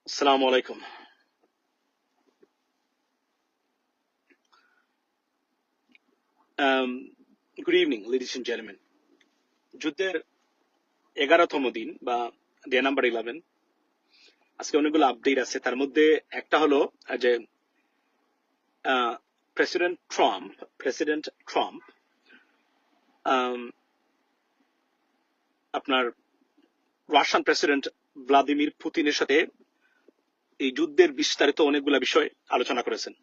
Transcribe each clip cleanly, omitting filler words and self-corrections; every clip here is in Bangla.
Assalamu alaikum. Good evening, ladies and gentlemen. যুদ্ধের 11তম দিন বা ডে নাম্বার 11। আজকে অনেকগুলো আপডেট আছে, তার মধ্যে একটা হলো যে প্রেসিডেন্ট ট্রাম্প আপনার রাশিয়ান প্রেসিডেন্ট ভ্লাদিমির পুতিনের সাথে এই যুদ্ধের বিস্তারিত অনেকগুলো বিষয় আলোচনা করেছেন।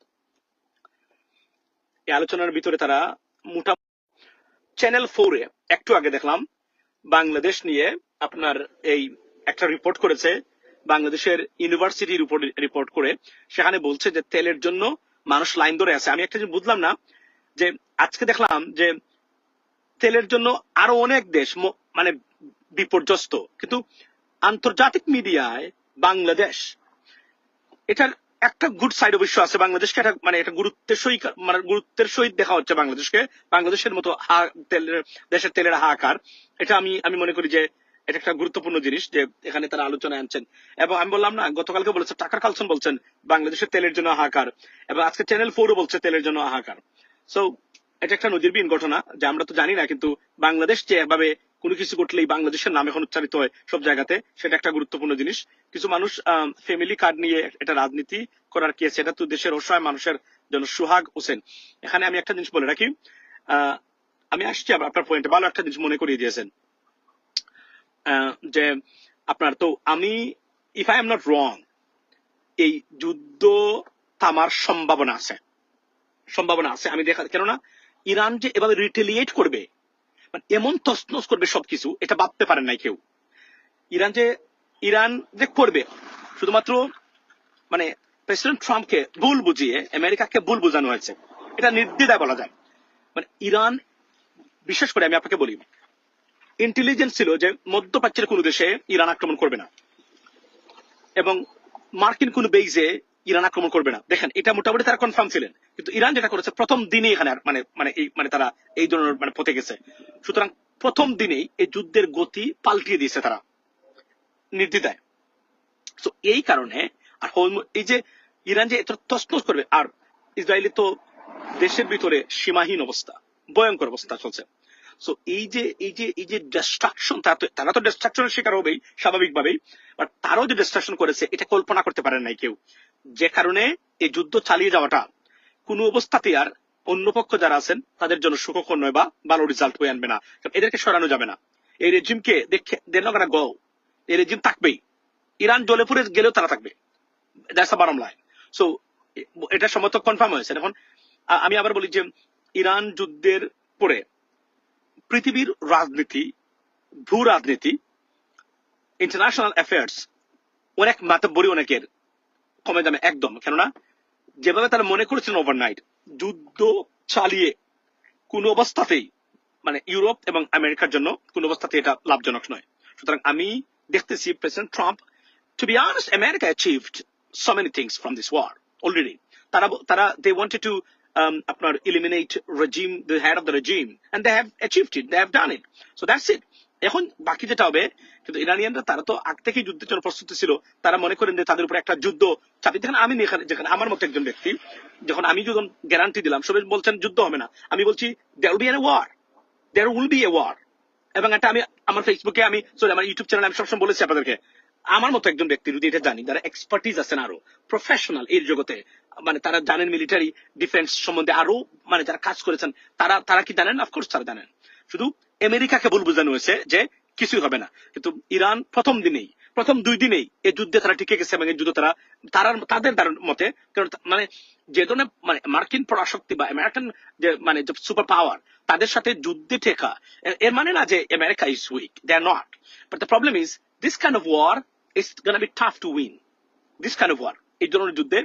এই আলোচনার ভিতরে তারা মোটামুটি চ্যানেল 4-এ একটু আগে দেখলাম বাংলাদেশ নিয়ে আপনার এই একটা রিপোর্ট করেছে, বাংলাদেশের ইউনিভার্সিটির উপর রিপোর্ট করে সেখানে বলছে যে তেলের জন্য মানুষ লাইন ধরে আছে। আমি একটা জিনিস বুঝলাম না, যে আজকে দেখলাম যে তেলের জন্য আরো অনেক দেশ মানে বিপর্যস্ত, কিন্তু আন্তর্জাতিক মিডিয়ায় বাংলাদেশ এটার একটা গুড সাইড অবশ্য আছে। বাংলাদেশকে এটা মানে এটা গুরুত্বের সহিত দেখা হচ্ছে বাংলাদেশকে, বাংলাদেশের মতো দেশের তেলের হাহাকার। এটা আমি মনে করি যে এটা একটা গুরুত্বপূর্ণ জিনিস যে এখানে তারা আলোচনায় আনছেন। এবং আমি বললাম না, গতকালকে বলেছে টাকার কালসন বলছেন বাংলাদেশের তেলের জন্য হাহাকার, এবং আজকে চ্যানেল 4ও বলছে তেলের জন্য হাহাকার। সো এটা একটা নজিরবিহীন ঘটনা যে আমরা তো জানি না, কিন্তু বাংলাদেশ যে এভাবে কোনো কিছু ঘটলেই বাংলাদেশের নাম এখন উচ্চারিত হয় সব জায়গাতে, সেটা একটা গুরুত্বপূর্ণ জিনিস। কিছু মানুষ ফ্যামিলি কার্ড নিয়ে এটা রাজনীতি করার কি আছে, এটা তো দেশের অসহায় মানুষের জন্য সুহাগ হোসেন। এখানে আমি একটা জিনিস বলে রাখি, আমি আসছি আপনার পয়েন্টে, ভালো একটা জিনিস মনে করিয়ে দিয়েছেন যে আপনার তো আমি if I am not wrong, এই যুদ্ধ থামার সম্ভাবনা আছে আমি দেখা, কেননা ইরান যে এভাবে রিটেলিয়েট করবে, মানে এমন তছনছ করবে সবকিছু, এটা ভাবতে পারেন নাই কেউ। ইরান যে করবে শুধুমাত্র মানে প্রেসিডেন্ট ট্রাম্পকে ভুল বুঝিয়ে আমেরিকাকে ভুল বোঝানো হয়েছে, এটা নির্দ্বিধায় বলা যায়। মানে ইরান, বিশেষ করে আমি আপনাকে বলি, ইন্টেলিজেন্স ছিল যে মধ্যপ্রাচ্যের কোনো দেশে ইরান আক্রমণ করবে না, এবং মার্কিন কোন বেইজে ইরান আক্রমণ করবে না। দেখেন, এটা মোটামুটি তারা কনফার্ম ছিলেন, কিন্তু ইরান যেটা করেছে প্রথম দিনেই এখানে মানে তারা এই ধরনের মানে পথে গেছে। সুতরাং প্রথম দিনেই এই যুদ্ধের গতি পাল্টিয়ে দিয়েছে তারা নির্দ্বিধায়। তো এই কারণে আর এই যে ইরান যে এত তছনছ করবে, আর ইসরায়েলি তো দেশের ভিতরে সীমাহীন অবস্থা, ভয়ঙ্কর অবস্থা চলছে। সো এই যে ডিস্ট্রাকশন, তারা তো ডিস্ট্রাকশনের শিকার হবেই স্বাভাবিকভাবেই, বাট তারাও যে ডিস্ট্রাকশন করেছে এটা কল্পনা করতে পারেন নাই কেউ। যে কারণে এই যুদ্ধ চালিয়ে যাওয়াটা কোনো অবস্থাতেই আর অন্য পক্ষ যারা আছেন তাদের জন্য সুখকর নয় বা ভালো রেজাল্ট হয়ে আনবে না। এদেরকে সরানো যাবে না, এই রেজিমকে দেখে দেন না গো, এই রেজিম থাকবেই। ইরান জ্বলে পুড়ে গেলেও তারা থাকবে, that's the bottom line. So এটা সমর্থক কনফার্ম হয়েছে। এখন আমি আবার বলি যে ইরান যুদ্ধের পরে পৃথিবীর রাজনীতি, ভূ রাজনীতি, ইন্টারন্যাশনাল অ্যাফেয়ার্স অনেক মাতব্বরি অনেকের কমে যাবে একদম। কেননা যেভাবে তারা মনে করেছিলেন ওভারনাইট যুদ্ধ চালিয়ে কোন অবস্থাতেই মানে ইউরোপ এবং আমেরিকার জন্য কোন অবস্থাতে এটা লাভজনক নয়। সুতরাং আমি দেখতেছি president Trump, to be honest, America achieved so many things from this war already. They wanted to eliminate regime, the head of the regime, and they have achieved it. They have done it. So that's it. এখন বাকি যেটা হবে, কিন্তু ইরানিয়ানরা তারা তো আগ থেকেই যুদ্ধের জন্য প্রস্তুতি ছিল। তারা মনে করেন যে তাদের উপর একটা যুদ্ধ চাপিয়ে, দেখেন আমি যেখানে আমার মতো একজন ব্যক্তি, যখন আমি যখন গ্যারান্টি দিলাম সবাই বলছেন যুদ্ধ হবে না, আমি বলছি there will be a war, there will be a war। এবং এটা আমি আমার ফেসবুকে আমার ইউটিউব চ্যানেলে আমি সবসময় বলেছি আপনাদেরকে, আমার মতো একজন ব্যক্তি যদি এটা জানি, যারা এক্সপার্টিজ আছেন আরো প্রফেশনাল এই জগতে, মানে তারা জানেন মিলিটারি ডিফেন্স সম্বন্ধে আরো, মানে যারা কাজ করেছেন তারা কি জানেন? অফকোর্স তারা জানেন। শুধু আমেরিকাকে ভুল বোঝানো হয়েছে যে কিছুই হবে না, কিন্তু ইরান প্রথম 2 দিনেই এই যুদ্ধে তারা টিকে গেছে, এবং এই যুদ্ধ তাদের মতে, কারণ মানে যে ধরনের মানে মার্কিন পরাশক্তি বা আমেরিকান যে মানে সুপার পাওয়ার, তাদের সাথে যুদ্ধে ঠেকা, এর মানে না যে America is weak, they are not. But the problem is this kind of war is gonna be tough to win. This kind of war, এই ধরনের যুদ্ধে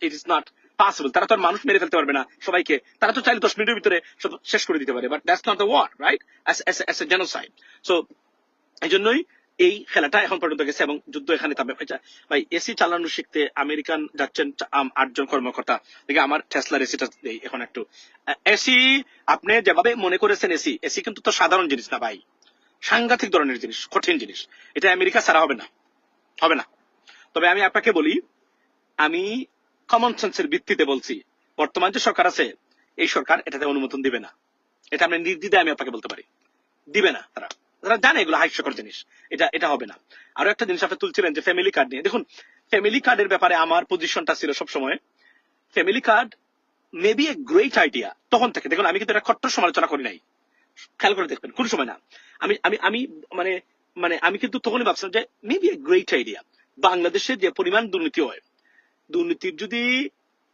it is not possible. তারা তো আর মানুষ মেরে ফেলতে পারবে না সবাইকে, তারা তো চাইলে 10 মিনিটের ভিতরে সব শেষ করে দিতে পারে, but that's not the war, right? As a genocide. So এই জন্যই এই খেলাটা এখন পর্যন্ত গেছে, এবং যুদ্ধ এখানে থামবে। ভাই এসি চালানো শিখতে আমেরিকান যাচ্ছেন 8 জন কর্মকর্তা, দেখে আমার টেসলার এসিটা দেই এখন একটু। এসি আপনি যেভাবে মনে করেছেন, এসি কিন্তু তো সাধারণ জিনিস না ভাই, সাংঘাতিক ধরনের জিনিস, কঠিন জিনিস। এটা আমেরিকা ছাড়া হবে না। তবে আমি আপনাকে বলি, আমি কমন সেন্সের ভিত্তিতে বলছি, বর্তমান যে সরকার আছে এই সরকার এটাতে অনুমোদন দিবে না। এটা আমি নির্দ্বিধায় আমি আপনাকে বলতে পারি, দিবে না। তারা তারা জানে এগুলো হাস্যকর জিনিস, এটা এটা হবে না। আরো একটা জিনিস আপনি তুলছিলেন যে ফ্যামিলি কার্ড নিয়ে, দেখুন ফ্যামিলি কার্ডের ব্যাপারে আমার পজিশনটা ছিল সবসময়, family card maybe a great idea তখন থেকে। দেখুন আমি কিন্তু এটা কট্টর সমালোচনা করি নাই, খেয়াল করে দেখবেন কোন সময় না। আমি আমি আমি মানে মানে আমি কিন্তু তখনই ভাবছিলাম যে মেবি এ গ্রেট আইডিয়া। বাংলাদেশে যে পরিমাণ দুর্নীতি হয়, দুর্নীতির যদি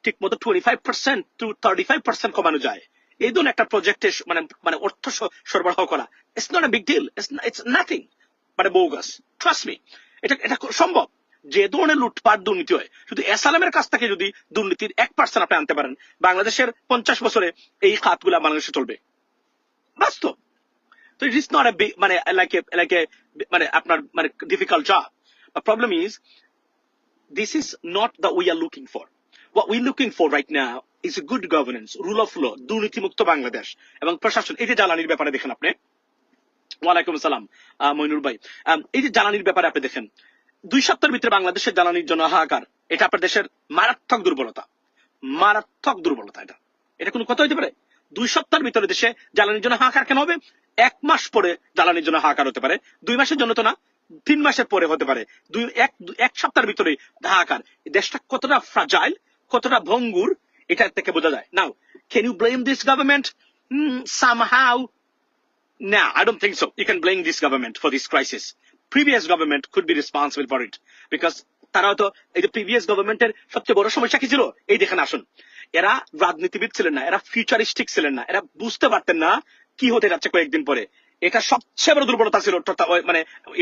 ঠিক মতো 25% to 35% কমানো যায়, এই ধরনের একটা প্রজেক্টে মানে মানে অর্থ সরবরাহ করা, it's not a big deal, it's nothing but a bogus, trust me. এটা এটা সম্ভব। যে ধরনের লুটপাট দুর্নীতি হয়, শুধু এসালামের কাছ থেকে যদি দুর্নীতির 1% আপনি আনতে পারেন, বাংলাদেশের 50 বছরে এই খাতগুলা বাংলাদেশে চলবে, বাস্তব। তো ইট ইজ নট এ মানে লাইক এ মানে আপনার মানে difficult job. Problem is this is not that we are looking for. What we're looking for right now is a good governance, rule of law, দুর্নীতিমুক্ত বাংলাদেশ এবং প্রশাসন। এই যে জ্বালানির ব্যাপারে দেখেন আপনি, ওয়ালাইকুম আসসালাম মইনুল ভাই, এই যে জ্বালানির ব্যাপারে আপনি দেখেন 2 সপ্তাহের ভিতরে বাংলাদেশের জ্বালানির জন্য হাহাকার। এটা আপনার দেশের মারাত্মক দুর্বলতা, মারাত্মক দুর্বলতা। এটা এটা কোনো কথা হইতে পারে? 2 সপ্তাহের ভিতরে দেশে জ্বালানির জন্য হাহাকার কেন হবে? 1 মাস পরে জ্বালানির জন্য হাহাকার হতে পারে, 2 মাসের জন্য তো না, 3 মাসের পরে হতে পারে, এক সপ্তাহের ভিতরে হাহাকার। দেশটা কতটা ফ্রাজাইল, কতটা ভঙ্গুর, এটা থেকে বোঝা যায়। Now can you blame this government? Somehow no, I don't think so. You can blame this government for this crisis. Previous government could be responsible for it because তারা তো এই যে প্রিভিয়াস গভর্নমেন্টের সবচেয়ে বড় সমস্যা কি ছিল? এই দেখেন আসুন, এরা রাজনীতিবিদ ছিলেন না, এরা ফিউচারিস্টিক ছিলেন না, এরা বুঝতে পারতেন না কি হতে যাচ্ছে কয়েকদিন পরে। এটা সবচেয়ে বড় দুর্বলতা ছিল মানে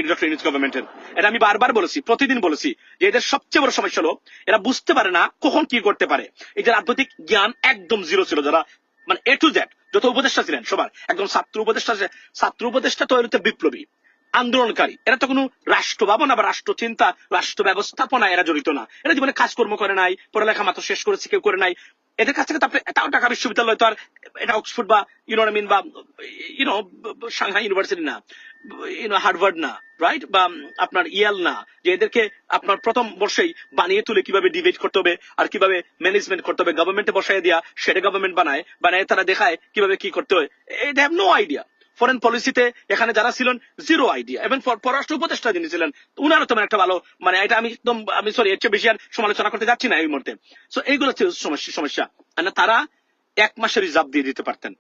ডক্টর ইউনূস গভর্নমেন্টের। এটা আমি বারবার বলেছি, প্রতিদিন বলেছি যে এদের সবচেয়ে বড় সমস্যা হলো এরা বুঝতে পারে না কখন কি করতে পারে। এই যে রাজনৈতিক জ্ঞান একদম জিরো ছিল, যারা মানে এ টু জেড যত উপদেষ্টা ছিলেন সবার একদম ছাত্র উপদেষ্টা তো হচ্ছে বিপ্লবী আন্দোলনকারী। এরা তো কোনো রাষ্ট্র ভাবনা বা রাষ্ট্র চিন্তা, রাষ্ট্র ব্যবস্থাপনা এরা জড়িত না। এরা জীবনে কাজকর্ম করে নাই, পড়ালেখা মাত্র শেষ করেছে, কেউ করে নাই। এদের কাছ থেকে তো আপনি এটাও ঢাকা বিশ্ববিদ্যালয় তো আর এটা অক্সফোর্ড বা মিন বা সাংহাই ইউনিভার্সিটি না, হার্ভার্ড না, রাইট, বা আপনার ইয়েল না, যে এদেরকে আপনার প্রথম বর্ষেই বানিয়ে তুলে কিভাবে ডিবেট করতে হবে আর কিভাবে ম্যানেজমেন্ট করতে হবে গভর্নমেন্টে বসায় দিয়া সেটা গভর্নমেন্ট বানায় তারা দেখায় কিভাবে কি করতে হয়। They have no idea. Foreign পলিসিতে এখানে যারা ছিলেন জিরো আইডিয়া, এবং পররাষ্ট্র উপদেষ্টা যিনি ছিলেন উনারও তেমন একটা ভালো মানে এটা আমি সরি এর চেয়ে বেশি আর সমালোচনা করতে যাচ্ছি না এই মুহূর্তে। সো এইগুলো ছিল সমস্যা। তারা 1 মাসের রিজার্ভ দিয়ে দিতে পারতেন।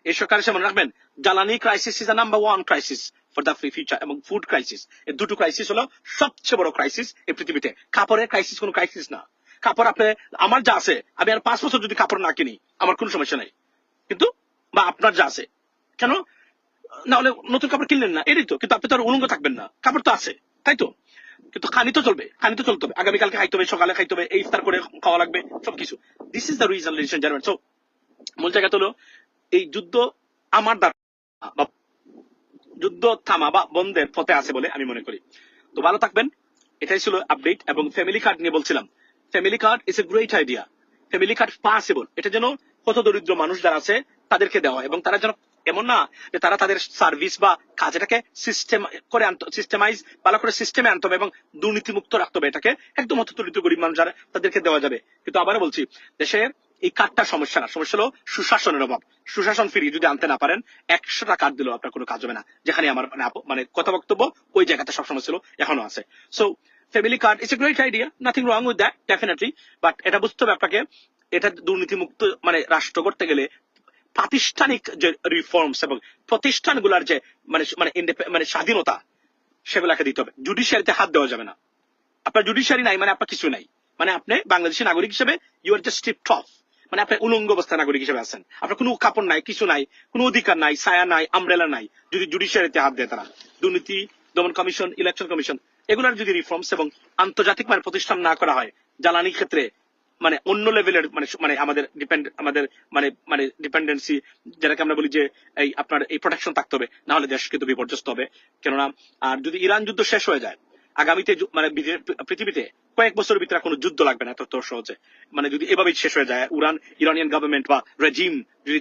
এই সরকার এসে মনে রাখবেন, জ্বালানি crisis is the number 1 crisis for the future, এবং ফুড ক্রাইসিস, এই দুটো ক্রাইসিস হলো সবচেয়ে বড় ক্রাইসিস এই পৃথিবীতে। কাপড়ের ক্রাইসিস কোনো ক্রাইসিস না। কাপড় আপনি আমার যা আছে, আমি আর 5 বছর যদি কাপড় না কিনি আমার কোনো সমস্যা নাই, কিন্তু বা আপনার যা আছে কেন না হলে নতুন কাপড় কিনলেন না, এটাই তো। কিন্তু আপনি তো আর উলঙ্গ থাকবেন না, কাপড় তো আছে, তাই তো? কিন্তু খানি তো চলবে, খানি তো চলতে হবে, আগামীকালকে খাইতে হবে, সকালে খাইতে হবে, এই ইফতার করে খাওয়া লাগবে, সবকিছু। This is the reason leaders and gentleman. So মূল জায়গাটা হলো এই যুদ্ধ আমার দ্বারা যুদ্ধ থামা বা বন্ধের পথে আছে বলে আমি মনে করি। তো ভালো থাকবেন, এটাই ছিল আপডেট। এবং ফ্যামিলি কার্ড নিয়ে বলছিলাম, family card is a great idea. Family card possible, এটা যেন কত দরিদ্র মানুষ যারা আছে তাদেরকে দেওয়া, এবং তারা যেন এমন না যে তারা তাদের সার্ভিস বা কাজটাকে সিস্টেমাইজ ভালো করে সিস্টেমে আনতে হবে এবং দুর্নীতিমুক্ত রাখতে হবে। এটাকে একদম অত দরিদ্র গরিব মানুষ যারা তাদেরকে দেওয়া যাবে। কিন্তু আবারও বলছি, দেশে এই কার্ডটা সমস্যা না, সমস্যা হলো সুশাসনের অভাব। সুশাসন ফিরিয়ে যদি আনতে না পারেন, 100টা কার্ড দিলেও আপনার কোনো কাজ হবে না। যেখানে আমার মানে কথা বক্তব্য ওই জায়গাটা সবসময় ছিল, এখনো আছে। So family card is a great idea, nothing wrong with that, definitely. But এটা বুঝতে হবে আপনাকে, এটা দুর্নীতিমুক্ত মানে রাষ্ট্র করতে গেলে প্রাতিষ্ঠানিক যে রিফর্মস এবং প্রতিষ্ঠানগুলোর যে মানে মানে মানে স্বাধীনতা, সেগুলাকে দিতে হবে। জুডিশিয়ারিতে হাত দেওয়া যাবে না। আপনার জুডিশিয়ারি নাই মানে আপনার কিছু নাই, মানে আপনি বাংলাদেশের নাগরিক হিসেবে you are just stripped off, মানে আপনি উলঙ্গ অবস্থায় নাগরিক হিসেবে আছেন। আপনার কোনো কাপড় নাই, কিছু নাই, কোনো অধিকার নাই, ছায়া নাই, আমব্রেলা নাই, যদি জুডিশিয়ারিতে হাত দেয় তারা। দুর্নীতি দমন কমিশন, ইলেকশন কমিশন, এগুলোর যদি রিফর্মস এবং আন্তর্জাতিক মানে প্রতিষ্ঠান না করা হয়, জ্বালানির ক্ষেত্রে মানে অন্য লেভেলের মানে আমাদের মানে ডিপেন্ডেন্সি, যেটাকে আমরা বলি যে এই আপনার এই প্রোটেকশন থাকতে হবে, না হলে দেশ কিন্তু বিপর্যস্ত হবে। কেননা আর যদি ইরান যুদ্ধ শেষ হয়ে যায়, আগামীতে মানে পৃথিবীতে কয়েক বছরের ভিতরে কোনো যুদ্ধ লাগবে না এত সহজে। মানে যদি এভাবেই শেষ হয়ে যায়, ইরানিয়ান গভর্নমেন্ট বা রেজিম যদি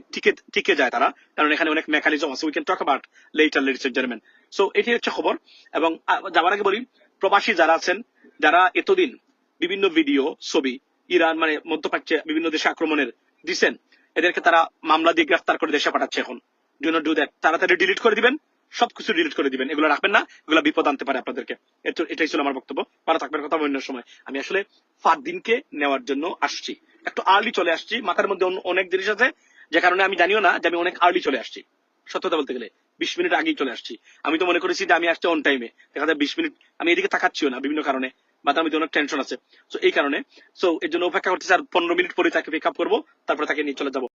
টিকে যায় তারা, কারণ এখানে অনেক মেকানিজম আছে, we can talk about later, ladies and gentleman. So এটি হচ্ছে খবর। এবং যাওয়ার আগে বলি, প্রবাসী যারা আছেন যারা এতদিন বিভিন্ন ভিডিও ছবি ইরান মানে মধ্যপ্রাচ্যে বিভিন্ন দেশে আক্রমণের দিচ্ছেন, এদেরকে তারা মামলা দিয়ে গ্রেফতার করে দেশে পাঠাচ্ছে এখন। ডু নট ডু দ্যাট, তাড়াতাড়ি ডিলিট করে দিবেন, সবকিছু ডিলিট করে দিবেন, এগুলো রাখবেন না, এগুলো বিপদ আনতে পারে আপনাদেরকে। এটাই ছিল আমার বক্তব্য। ভালো থাকবেন, কথা অন্য সময়। আমি আসলে ফারদিনকে নেওয়ার জন্য আসছি, একটু আর্লি চলে আসছি, মাথার মধ্যে অনেক জিনিস আছে যে কারণে আমি জানিও না যে আমি অনেক আর্লি চলে আসছি। সত্যতা বলতে গেলে 20 মিনিট আগেই চলে আসছি। আমি তো মনে করেছি যে আমি আসছি অন টাইমে, দেখা যায় 20 মিনিট আমি এদিকে তাকাচ্ছিও না বিভিন্ন কারণে, মাথার মধ্যে অনেক টেনশন আছে। সো এই কারণে, সো এর জন্য অপেক্ষা করতেছি, আর 15 মিনিট পরে তাকে পিক আপ করবো, তারপরে তাকে নিয়ে চলে যাবো।